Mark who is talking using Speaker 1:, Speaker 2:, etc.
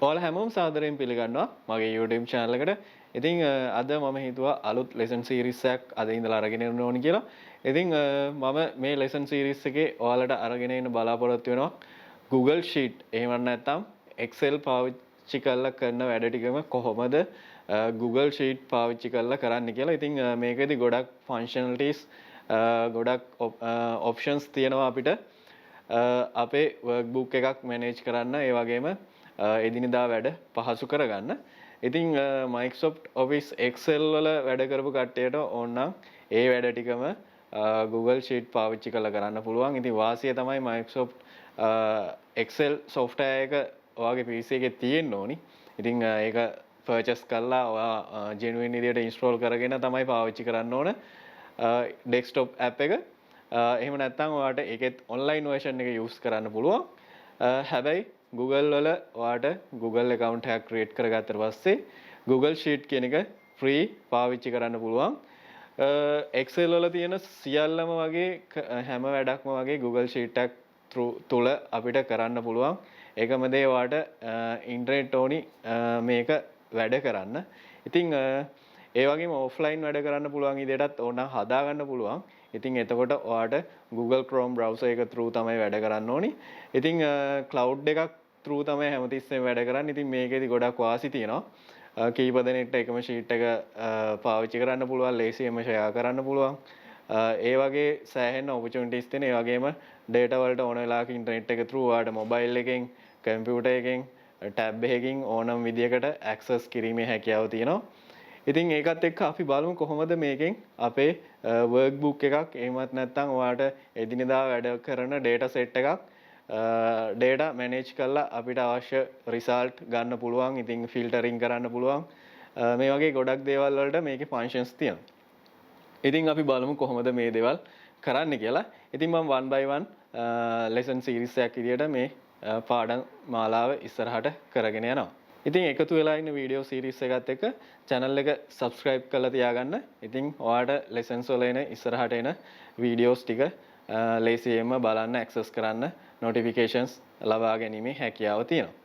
Speaker 1: ඔයාලා හැමෝම සාදරයෙන් පිළිගන්නවා මගේ YouTube channel එකට. ඉතින් අද මම හිතුවා අලුත් lesson series එකක් අද ඉඳලා අරගෙන එන්න ඕනි කියලා. ඉතින් මම මේ lesson series එකේ ඔයාලට අරගෙන එන්න බලාපොරොත්තු වෙනවා Google Sheet. එහෙම නැත්නම් Excel පාවිච්චි කරලා කරන වැඩ ටිකම කොහොමද Google Sheet පාවිච්චි කරලා කරන්න කියලා. ඉතින් මේකෙදි ගොඩක් functionalities ගොඩක් options තියෙනවා අපිට අපේ workbook එකක් manage කරන්න. ඒ වගේම එදිනෙදා වැඩ පහසු කරගන්න. ඉතින් Microsoft Office Excel වල වැඩ කරපු කට්ටියට ඕනනම් ඒ වැඩ ටිකම Google Sheet පාවිච්චි කරලා කරන්න පුළුවන්. ඉතින් වාසිය තමයි Microsoft Excel software එක ඔයාගේ PC එකේ තියෙන්න ඕනි. ඉතින් ඒක purchase කරලා ඔයා genuine විදියට install කරගෙන තමයි පාවිච්චි කරන්න ඕන desktop app එක. එහෙම නැත්නම් ඔයාට ඒකෙත් online version එක use කරන්න පුළුවන්. හැබැයි Google වල ඔයාට Google account එකක් create කරගත්තට පස්සේ Google Sheet කියන එක free පාවිච්චි කරන්න පුළුවන්. Excel වල තියෙන සියල්ලම වගේ හැම වැඩක්ම වගේ Google Sheet එක තුල අපිට කරන්න පුළුවන්. ඒකම දේ ඔයාට ඉන්ටර්නෙට් ඕනි මේක වැඩ කරන්න. ඉතින් ඒ වගේම offline වැඩ කරන්න පුළුවන් ඉදියටත් ඕන හදා ගන්න පුළුවන්. ඉතින් එතකොට ඔයාට Google Chrome browser එක through තමයි වැඩ කරන්න ඕනි. ඉතින් cloud එකක් through තමයි හැමතිස්සෙම වැඩ කරන්නේ. ඉතින් මේකෙදි ගොඩක් වාසි තියෙනවා. කීප දෙනෙක්ට එකම sheet එක පාවිච්චි කරන්න පුළුවන්, ලේසියෙන්ම share කරන්න පුළුවන්. ඒ වගේ සෑහෙන opportunities තියෙන. ඒ වගේම data වලට ඕන වෙලාවක internet එක through ඔයාට mobile එකෙන්, computer එකෙන්, tab එකකින් ඕනම විදියකට access කිරීමේ හැකියාව තියෙනවා. ඉතින් ඒකත් එක්ක අපි බලමු කොහොමද මේකෙන් අපේ workbook එකක් එහෙමත් නැත්නම් ඔයාට එදිනෙදා වැඩ කරන data set එකක් data manage කරලා අපිට අවශ්‍ය result ගන්න පුළුවන්. ඉතින් filtering කරන්න පුළුවන්. මේ වගේ ගොඩක් දේවල් වලට මේකේ functions තියෙනවා. ඉතින් අපි බලමු කොහොමද මේ දේවල් කරන්න කියලා. ඉතින් මම one by one lesson series එකක් විදියට මේ පාඩම් මාලාව ඉස්සරහට කරගෙන යනවා. ඉතින් එකතු වෙලා ඉන්න වීඩියෝ සීරීස් එකත් එක්ක channel එක subscribe කරලා තියාගන්න. ඉතින් ඔයාට lessons වල එන ඉස්සරහට එන videos ටික ලේසියෙන්ම බලන්න access කරන්න notifications ලබා ගැනීමේ හැකියාව තියෙනවා.